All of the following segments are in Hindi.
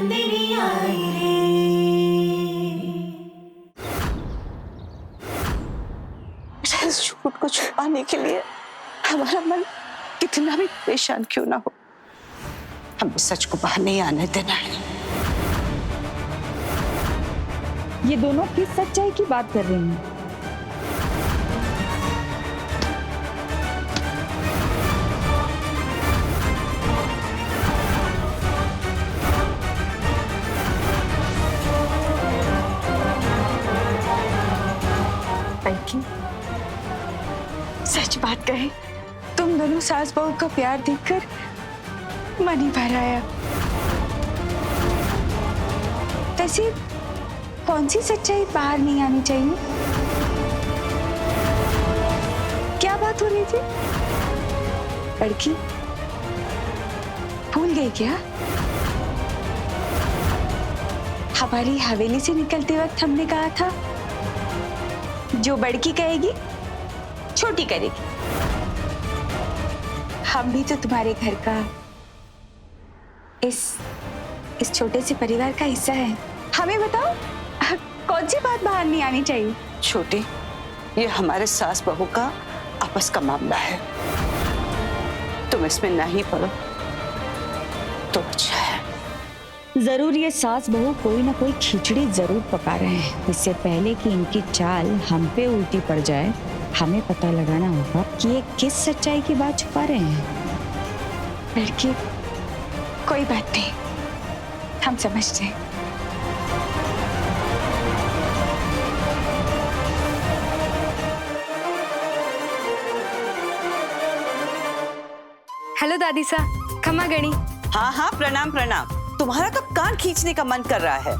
नंदिनी आई रे। इस झूठ को छुपाने के लिए हमारा मन कितना भी परेशान क्यों ना हो, हमें सच को बाहर नहीं आने देना है। ये दोनों किस सच्चाई की बात कर रही हैं? सच बात कहे, तुम दोनों सास बहू का प्यार देखकर मन ही भर आया। वैसे कौन सी सच्चाई बाहर नहीं आनी चाहिए? क्या बात हो रही थी? लड़की भूल गई क्या? हमारी हवेली से निकलते वक्त हमने कहा था, जो बड़की कहेगी छोटी करेगी। हम भी तो तुम्हारे घर का इस छोटे से परिवार का हिस्सा है। हमें बताओ, कौन सी बात बाहर नहीं आनी चाहिए? छोटी, ये हमारे सास बहू का आपस का मामला है, तुम इसमें नहीं पड़ो तो अच्छा है। जरूर ये सास बहू कोई ना कोई खिचड़ी जरूर पका रहे हैं। इससे पहले कि इनकी चाल हम पे उल्टी पड़ जाए, हमें पता लगाना होगा कि ये किस सच्चाई की बात छुपा रहे हैं। लड़की, कोई बात नहीं, हम समझते हैं। हेलो दादी सा, खमा गणी। हाँ हाँ, प्रणाम प्रणाम। तुम्हारा कब कान खींचने का मन कर रहा है?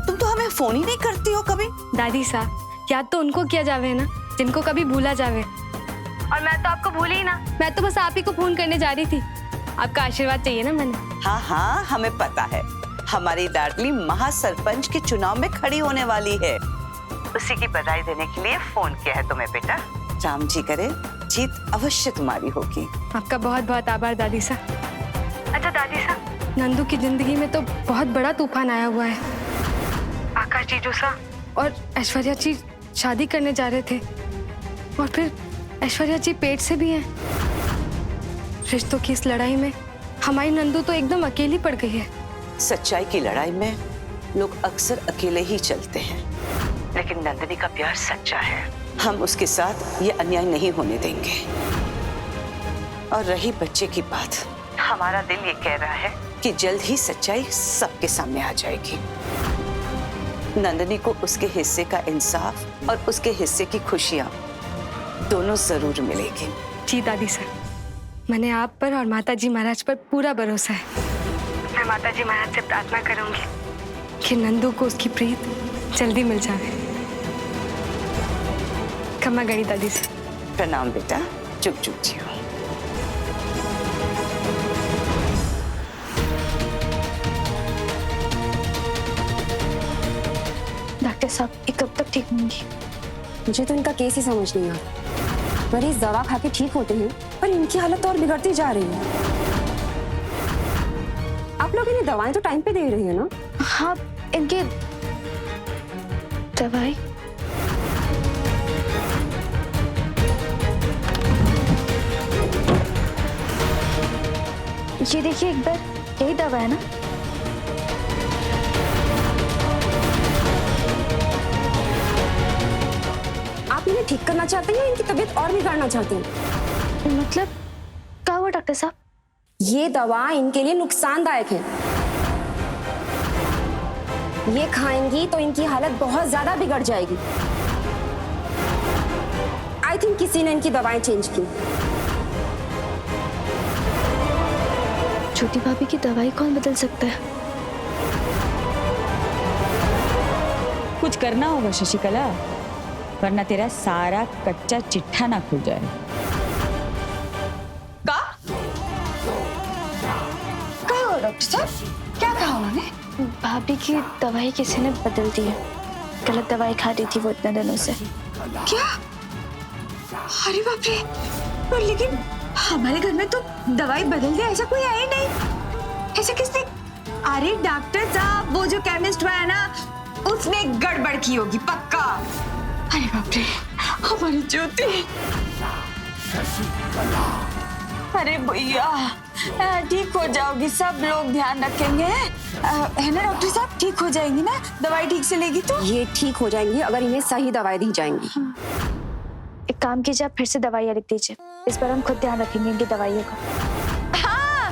तुम तो हमें फोन ही नहीं करती हो कभी। दादी सा, याद तो उनको किया जावे ना जिनको कभी भूला जावे। और मैं तो आपको भूली ही ना, मैं तो बस आप ही को फोन करने जा रही थी। आपका आशीर्वाद चाहिए ना मैंने। हाँ हाँ, हमें पता है, हमारी लाडली महासरपंच के चुनाव में खड़ी होने वाली है, उसी की बधाई देने के लिए फोन किया है तुम्हें बेटा। राम जी करे जीत अवश्य तुम्हारी होगी। आपका बहुत बहुत आभार दादी सा। अच्छा दादी सा, नंदू की जिंदगी में तो बहुत बड़ा तूफान आया हुआ है। आकाश जीजू सा और ऐश्वर्या जी शादी करने जा रहे थे, और फिर ऐश्वर्या जी पेट से भी हैं। रिश्तों की इस लड़ाई में हमारी नंदू तो एकदम अकेली पड़ गई है। सच्चाई की लड़ाई में लोग अक्सर अकेले ही चलते हैं, लेकिन नंदिनी का प्यार सच्चा है, हम उसके साथ ये अन्याय नहीं होने देंगे। और रही बच्चे की बात, हमारा दिल ये कह रहा है कि जल्द ही सच्चाई सबके सामने आ जाएगी। नंदिनी को उसके हिस्से का इंसाफ और उसके हिस्से की खुशियां दोनों जरूर मिलेगी। जी दादी सर, मैंने आप पर और माता जी महाराज पर पूरा भरोसा है। मैं माता जी महाराज से प्रार्थना करूंगी कि नंदू को उसकी प्रीत जल्दी मिल जाए। खमा गणी दादी सर। प्रणाम बेटा, चुप चुप जियो। डॉक्टर साहब, ये कब तक ठीक होंगी? मुझे तो इनका केस ही समझ नहीं आता। मरीज दवा खा के ठीक होते हैं, पर इनकी हालत और बिगड़ती जा रही है। आप लोग इन्हें दवाएं तो टाइम पे दे रही है ना? हाँ, इनके दवाई। ये देखिए, एक बार यही दवा है ना? आप इन्हें ठीक करना चाहते हैं या इनकी तबीयत और बिगाड़ना चाहते हैं? मतलब क्या हुआ डॉक्टर साहब? ये दवा इनके लिए नुकसानदायक है। ये खाएंगी तो इनकी हालत बहुत ज्यादा बिगड़ जाएगी। आई थिंक किसी ने इनकी दवाएं चेंज की। छोटी भाभी की दवाई कौन बदल सकता है? कुछ करना होगा शशिकला, वरना तेरा सारा कच्चा चिट्ठा ना खुल जाए। कहा डॉक्टर साहब, क्या कहा उन्होंने? भाभी की दवाई किसी ने बदल दी है। गलत दवाई खा रही थी वो इतने दिनों से। क्या? अरे बाप रे! पर लेकिन हमारे घर में तो दवाई बदल दे ऐसा कोई आया नहीं। ऐसा किसने अरे डॉक्टर साहब, वो जो केमिस्ट है ना, उसने गड़बड़ की होगी पक्का। अरे बाप रे, हमारी ज्योति। अरे भैया, ठीक हो जाओगी, सब लोग ध्यान रखेंगे, है ना डॉक्टर साहब? ठीक हो जाएंगी ना? दवाई ठीक से लेगी तो? ये ठीक हो जाएंगी अगर इन्हें सही दवाई दी जाएंगी। एक काम कीजिए, आप फिर से दवाइयाँ लिख दीजिए। इस बार हम खुद ध्यान रखेंगे इनकी दवाइयों का। हाँ,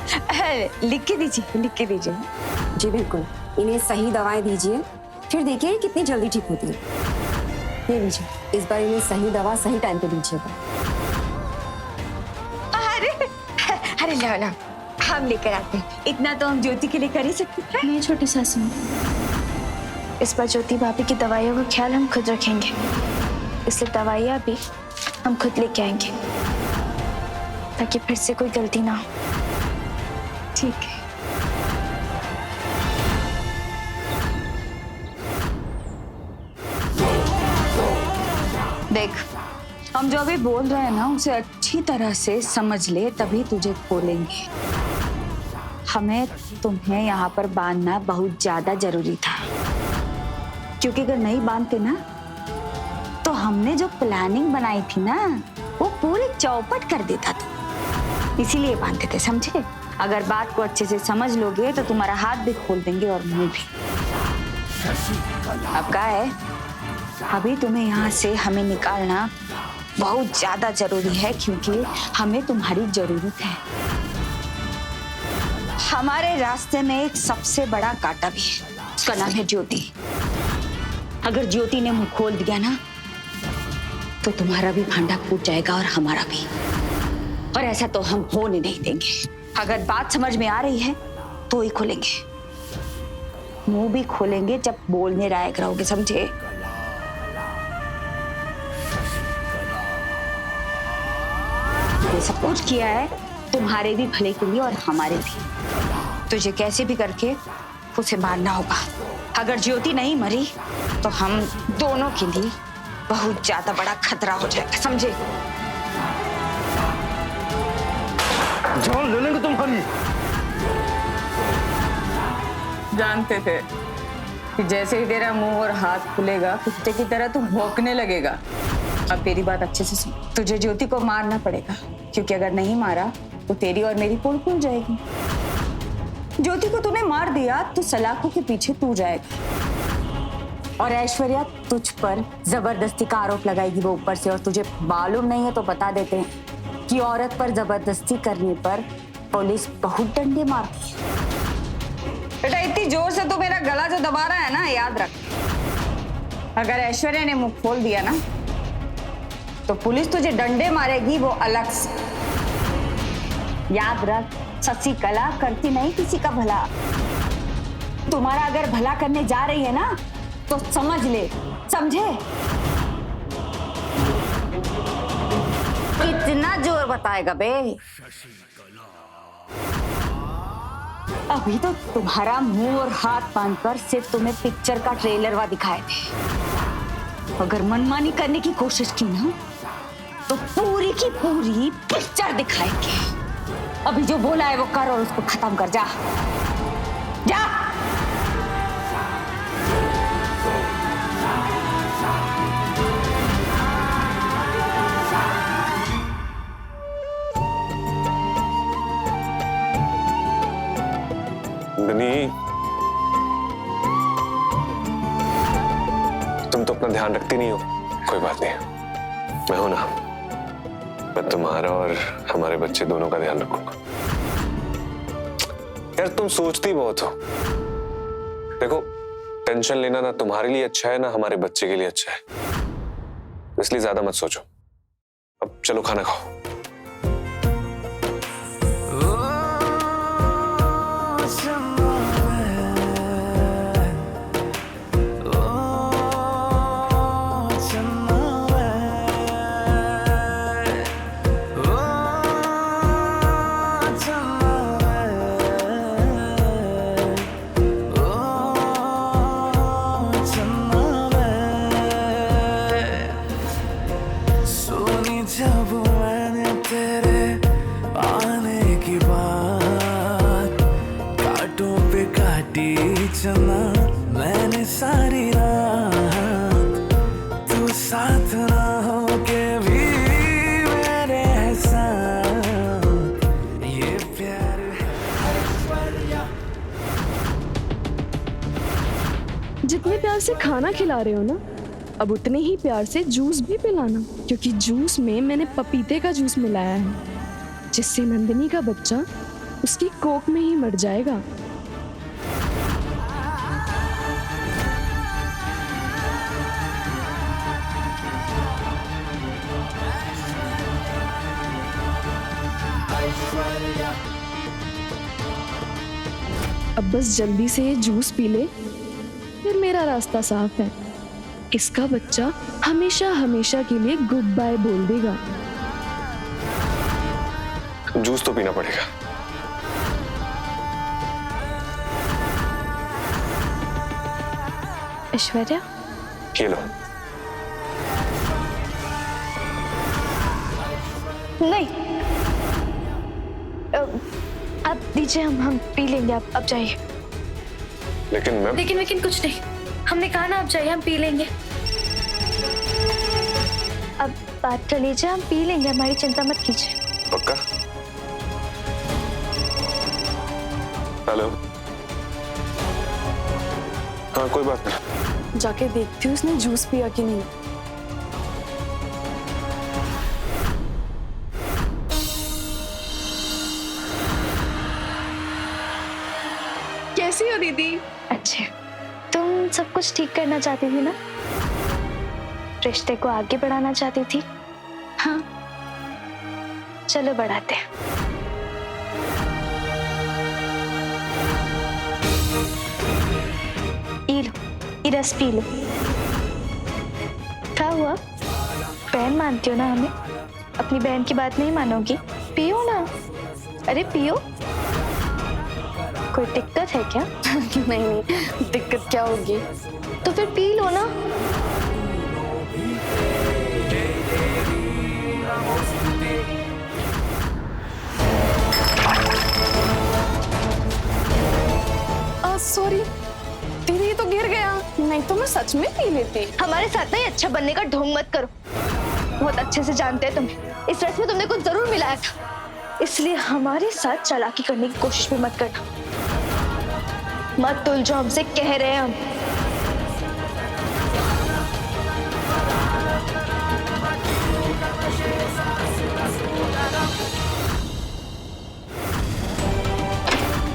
लिख के दीजिए, लिख के दीजिए। जी बिल्कुल, इन्हें सही दवाएं दीजिए, फिर देखिए कितनी जल्दी ठीक होती है। ये लीजिए, इस बार इन्हें सही दवा सही टाइम पे दीजिएगा। अरे लो, हम लेकर आते हैं, इतना तो हम ज्योति के लिए कर ही सकते हैं। नहीं छोटी सासू, इस बार ज्योति भाभी की दवाइयों का ख्याल हम खुद रखेंगे, इसलिए दवाइयाँ भी हम खुद लेके आएंगे ताकि फिर से कोई गलती ना हो। ठीक है। देख, हम जो अभी बोल रहे हैं ना, उसे अच्छी तरह से समझ ले, तभी तुझे खोलेंगे। हमें तुम्हें यहाँ पर बांधना बहुत ज्यादा जरूरी था, क्योंकि अगर नहीं बांधते ना तो हमने जो प्लानिंग बनाई थी ना, वो पूरी चौपट कर देता था। इसीलिए बांधते थे, समझे? अगर बात को अच्छे से समझ लोगे तो तुम्हारा हाथ भी खोल देंगे और मुंह भी। अब क्या है, अभी तुम्हें यहाँ से हमें निकालना बहुत ज्यादा जरूरी है, क्योंकि हमें तुम्हारी जरूरत है। हमारे रास्ते में एक सबसे बड़ा कांटा भी है, उसका नाम है ज्योति। अगर ज्योति ने मुंह खोल दिया ना तो तुम्हारा भी भांडा फूट जाएगा और हमारा भी, और ऐसा तो हम होने नहीं देंगे। अगर बात समझ में आ रही है तो ही खोलेंगे, मुंह भी खोलेंगे जब बोलने लायक रहोगे, समझे? ये सब कुछ किया है तुम्हारे भी भले के लिए और हमारे भी। तुझे कैसे भी करके उसे मारना होगा। अगर ज्योति नहीं मरी तो हम दोनों के लिए बहुत ज्यादा बड़ा खतरा हो जाएगा, समझे? जान ले लेंगे तुम्हारी। जानते थे कि जैसे ही तेरा मुंह और हाथ खुलेगा कुत्ते की तरह तू भौंकने लगेगा। अब तेरी बात अच्छे से सुन, तुझे ज्योति को मारना पड़ेगा, क्योंकि अगर नहीं मारा तो तेरी और मेरी पोल खुल जाएगी। ज्योति को तूने मार दिया तो सलाखों के पीछे तू जाएगा, और ऐश्वर्या तुझ पर जबरदस्ती का आरोप लगाएगी वो ऊपर से। और तुझे मालूम नहीं है तो बता देते हैं कि औरत पर जबरदस्ती करने पर पुलिस बहुत डंडे मारती है। बेटा, इतनी जोर से तो मेरा गला जो दबा रहा है ना, याद रख, अगर ऐश्वर्या ने मुंह खोल दिया ना तो पुलिस तुझे डंडे मारेगी, वो अलग से। याद रख, सच्ची कला करती नहीं किसी का भला। तुम्हारा अगर भला करने जा रही है ना तो समझ ले, समझे? कितना जोर बताएगा बे? अभी तो तुम्हारा मुंह और हाथ बांधकर सिर्फ तुम्हें पिक्चर का ट्रेलर वा दिखाए थे। अगर मनमानी करने की कोशिश की ना तो पूरी की पूरी पिक्चर दिखाएंगे। अभी जो बोला है वो कर और उसको खत्म कर, जा जा। नंदिनी, तुम तो अपना ध्यान रखती नहीं हो। कोई बात नहीं, मैं हूं ना, मैं तुम्हारा और हमारे बच्चे दोनों का ध्यान रखूंगा। यार तुम सोचती बहुत हो। देखो, टेंशन लेना ना तुम्हारे लिए अच्छा है ना हमारे बच्चे के लिए अच्छा है, इसलिए ज्यादा मत सोचो। अब चलो खाना खाओ। जब मैं काटी चला मैंने सारी रात, तू साथ ना हो के भी मेरे एहसास, ये प्यार है। जितने प्यार से खाना खिला रहे हो ना, अब उतने ही प्यार से जूस भी पिलाना, क्योंकि जूस में मैंने पपीते का जूस मिलाया है, जिससे नंदिनी का बच्चा उसकी कोख में ही मर जाएगा। अब बस जल्दी से ये जूस पी ले, फिर मेरा रास्ता साफ है। इसका बच्चा हमेशा हमेशा के लिए गुड बाय बोल देगा। जूस तो पीना पड़ेगा। ऐश्वर्या, ये लो। नहीं, आप दीजिए, हम पी लेंगे। आप जाइए। लेकिन मैम, लेकिन कुछ नहीं, हमने कहा ना आप जाइए, हम पी लेंगे। अब बात कर लीजिए, हम पी लेंगे, हमारी चिंता मत कीजिए। पक्का? हेलो? हाँ, कोई बात नहीं। जाके देखती हूँ उसने जूस पिया कि नहीं। कैसी हो दीदी? अच्छे। तुम सब कुछ ठीक करना चाहती थी ना, रिश्ते को आगे बढ़ाना चाहती थी। हाँ, चलो बढ़ाते हैं। ये लो, ये रस पी लो। क्या हुआ? बहन मानती हो ना हमें? अपनी बहन की बात नहीं मानोगी? पियो ना। अरे पियो। कोई दिक्कत है क्या? नहीं, दिक्कत क्या होगी? तो फिर पी लो ना। सॉरी दीदी, ये तो गिर गया, नहीं तो मैं सच में पी लेती। हमारे साथ नहीं अच्छा बनने का ढोंग मत करो, बहुत अच्छे से जानते हैं तुम्हें। इस रस में तुमने कुछ जरूर मिलाया था, इसलिए हमारे साथ चालाकी करने की कोशिश भी मत करना। मत उलझो, हमसे कह रहे हैं हम।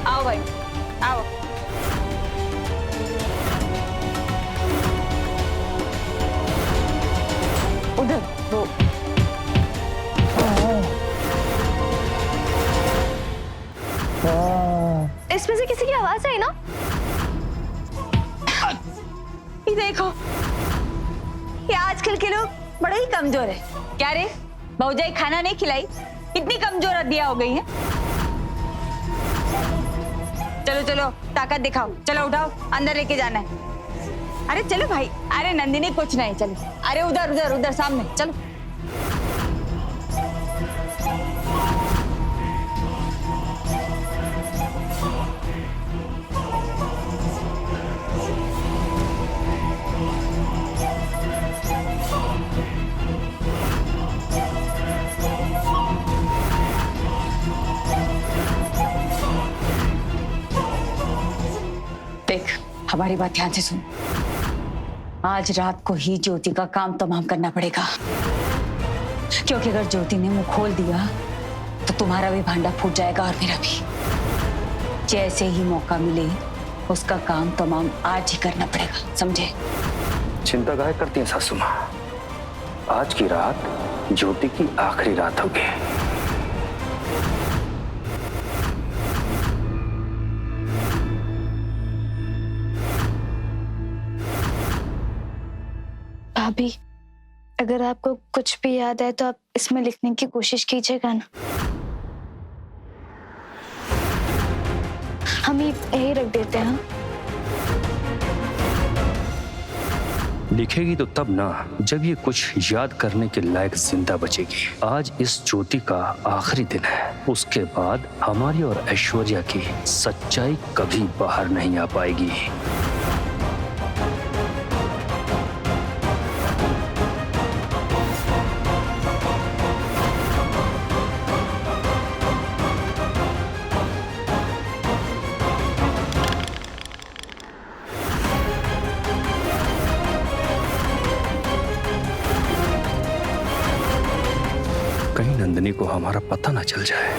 आओ भाई, आओ। उधर वो इसमें से किसी की आवाज आई ना? ये देखो, ये आजकल के लोग बड़े ही कमजोर है। क्या रे, भौजाई खाना नहीं खिलाई, इतनी कमजोर अदिया हो गई है। चलो चलो, ताकत दिखाओ, चलो उठाओ, अंदर लेके जाना है। अरे चलो भाई, अरे नंदिनी कुछ नहीं, चलो। अरे उधर उधर उधर सामने, चलो। देख, हमारी बात ध्यान से सुन। आज रात को ही ज्योति का काम तमाम करना पड़ेगा, क्योंकि अगर ज्योति ने मुंह खोल दिया तो तुम्हारा भी भांडा फूट जाएगा और मेरा भी। जैसे ही मौका मिले उसका काम तमाम आज ही करना पड़ेगा, समझे? चिंता काहे करती हैं सासू माँ? आज की रात ज्योति की आखिरी रात होगी। भाभी, अगर आपको कुछ भी याद है तो आप इसमें लिखने की कोशिश कीजिएगा ना। हम यही रख देते हैं। लिखेगी तो तब ना जब ये कुछ याद करने के लायक जिंदा बचेगी। आज इस ज्योति का आखिरी दिन है, उसके बाद हमारी और ऐश्वर्या की सच्चाई कभी बाहर नहीं आ पाएगी। कहीं नंदिनी को हमारा पता ना चल जाए।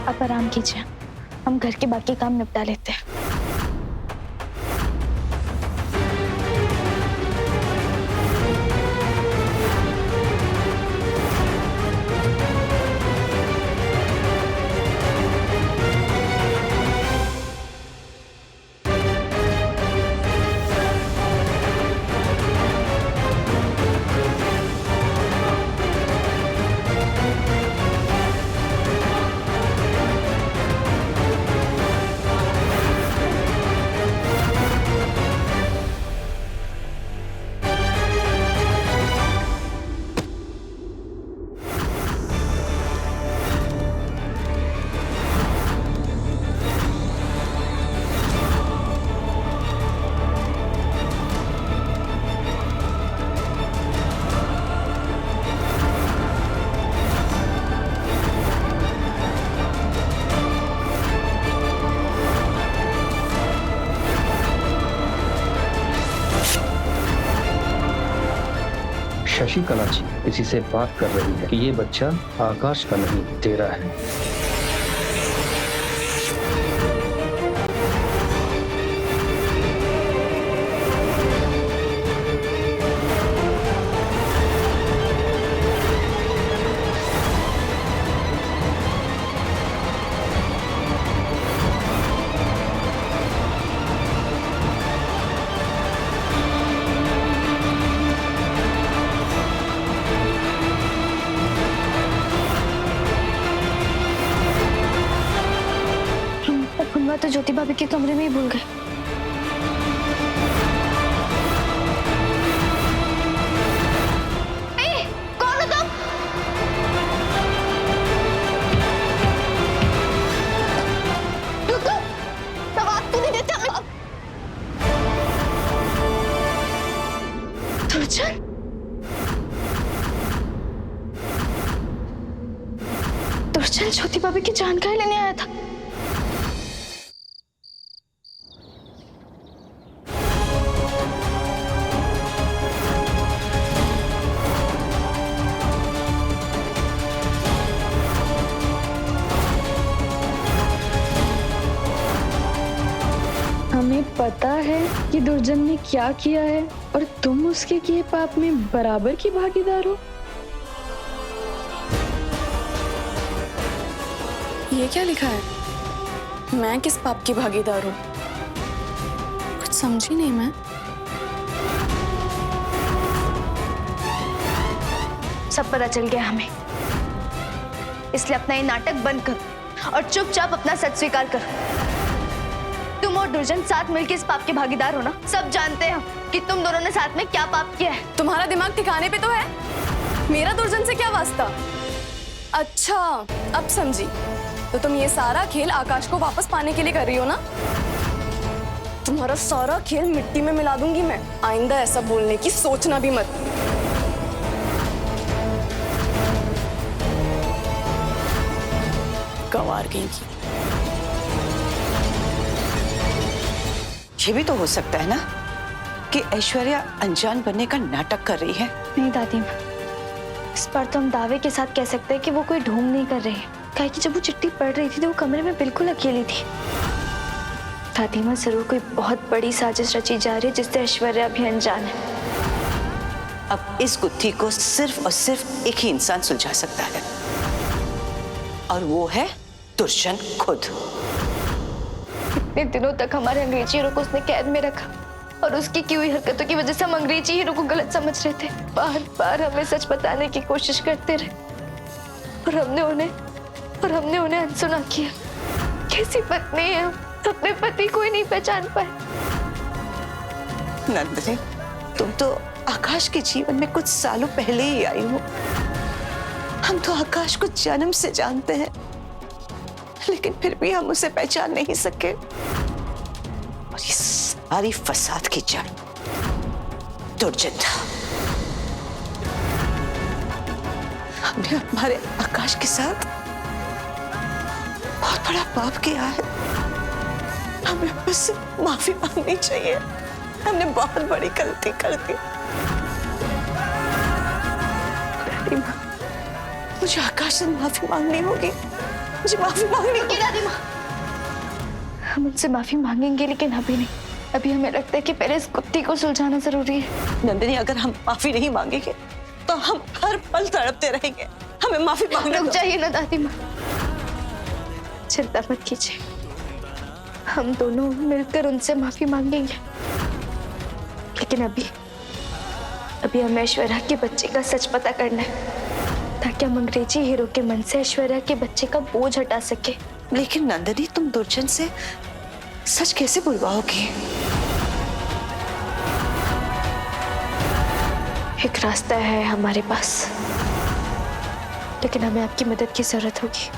आप आराम कीजिए, हम घर के बाकी काम निपटा लेते हैं। शशिकला जी किसी से बात कर रही है कि ये बच्चा आकाश का नहीं तेरा है। तो ज्योति भाभी के कमरे में ही भूल गए। कौन हो तुम? जवाब क्यों नहीं देते? दुर्जन, दुर्जन ज्योति भाभी की जानकारी लेने आया था। हमें पता है कि दुर्जन ने क्या किया है और तुम उसके किए पाप में बराबर की भागीदार हो। ये क्या लिखा है? मैं किस पाप की भागीदार हूँ? कुछ समझी नहीं मैं। सब पता चल गया हमें, इसलिए अपना ये नाटक बंद करो और चुपचाप अपना सच स्वीकार करो। तुम और दुर्जन साथ मिलकर इस पाप के भागीदार हो ना। सब जानते हैं कि तुम दोनों ने साथ में क्या पाप किया है। तुम्हारा दिमाग ठिकाने पे तो है? मेरा दुर्जन से क्या वास्ता? अच्छा, अब समझी। तो तुम ये सारा खेल आकाश को वापस पाने के लिए कर रही हो ना? तुम्हारा सारा खेल मिट्टी में मिला दूंगी मैं। आइंदा ऐसा बोलने की सोचना भी मत। गंवार गई की। ये भी तो हो सकता है ना कि ऐश्वर्या अनजान बनने का नाटक कर रही है। नहीं दादी माँ, इस बार तो हम दावे के साथ कह सकते हैं कि वो कोई ढोंग नहीं कर रही है। काहे कि जब वो चिट्ठी पढ़ रही थी तो वो कमरे में बिल्कुल अकेली थी। दादी माँ, जरूर कोई बहुत बड़ी साजिश रची जा रही है जिससे ऐश्वर्या भी अनजान है। अब इस गुत्थी को सिर्फ और सिर्फ एक ही इंसान सुलझा सकता है, और वो है दुर्जन खुद। इतने दिनों तक हमारे अंग्रेजी हीरो को उसने कैद में रखा और उसकी की हुई हरकतों की वजह से हम अंग्रेजी हीरो को गलत समझ रहे थे। बार बार हमें सच बताने की कोशिश करते रहे और हमने उन्हें अनसुना किया। कैसी पत्नी है हम, अपने पति को ही नहीं पहचान पाए। नंदिनी, तुम तो आकाश के जीवन में कुछ सालों पहले ही आई हो। हम तो आकाश को जन्म से जानते हैं, लेकिन फिर भी हम उसे पहचान नहीं सके। और ये सारी फसाद की जड़ दुर्जन था। हमने हमारे आकाश के साथ बहुत बड़ा पाप किया है। हमें बस माफी मांगनी चाहिए। हमने बहुत बड़ी गलती कर दी। मुझे आकाश से माफी मांगनी होगी। मुझे माफी मांगनी होगी। दादी माँ, हम उनसे माफी मांगेंगे, लेकिन अभी नहीं। अभी हमें लगता है कि पहले इस गुत्थी को सुलझाना जरूरी है। नंदिनी, अगर हम माफी नहीं मांगेंगे तो हम हर पल तड़पते रहेंगे। हमें माफी मांगने रुक दो। जाइए ना दादी माँ, चिंता मत कीजिए। हम दोनों मिलकर उनसे माफी मांगेंगे, लेकिन अभी हमें ऐश्वर्या के बच्चे का सच पता करना है, ताकि हम अंग्रेजी हीरो के मन से ऐश्वर्या के बच्चे का बोझ हटा सके। लेकिन नंदिनी, तुम दुर्जन से सच कैसे बुलवाओगी? एक रास्ता है हमारे पास, लेकिन हमें आपकी मदद की जरूरत होगी।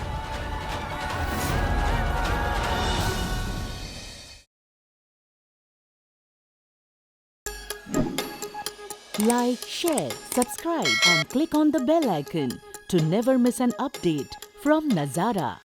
Like, share, subscribe and click on the bell icon to never miss an update from Nazara.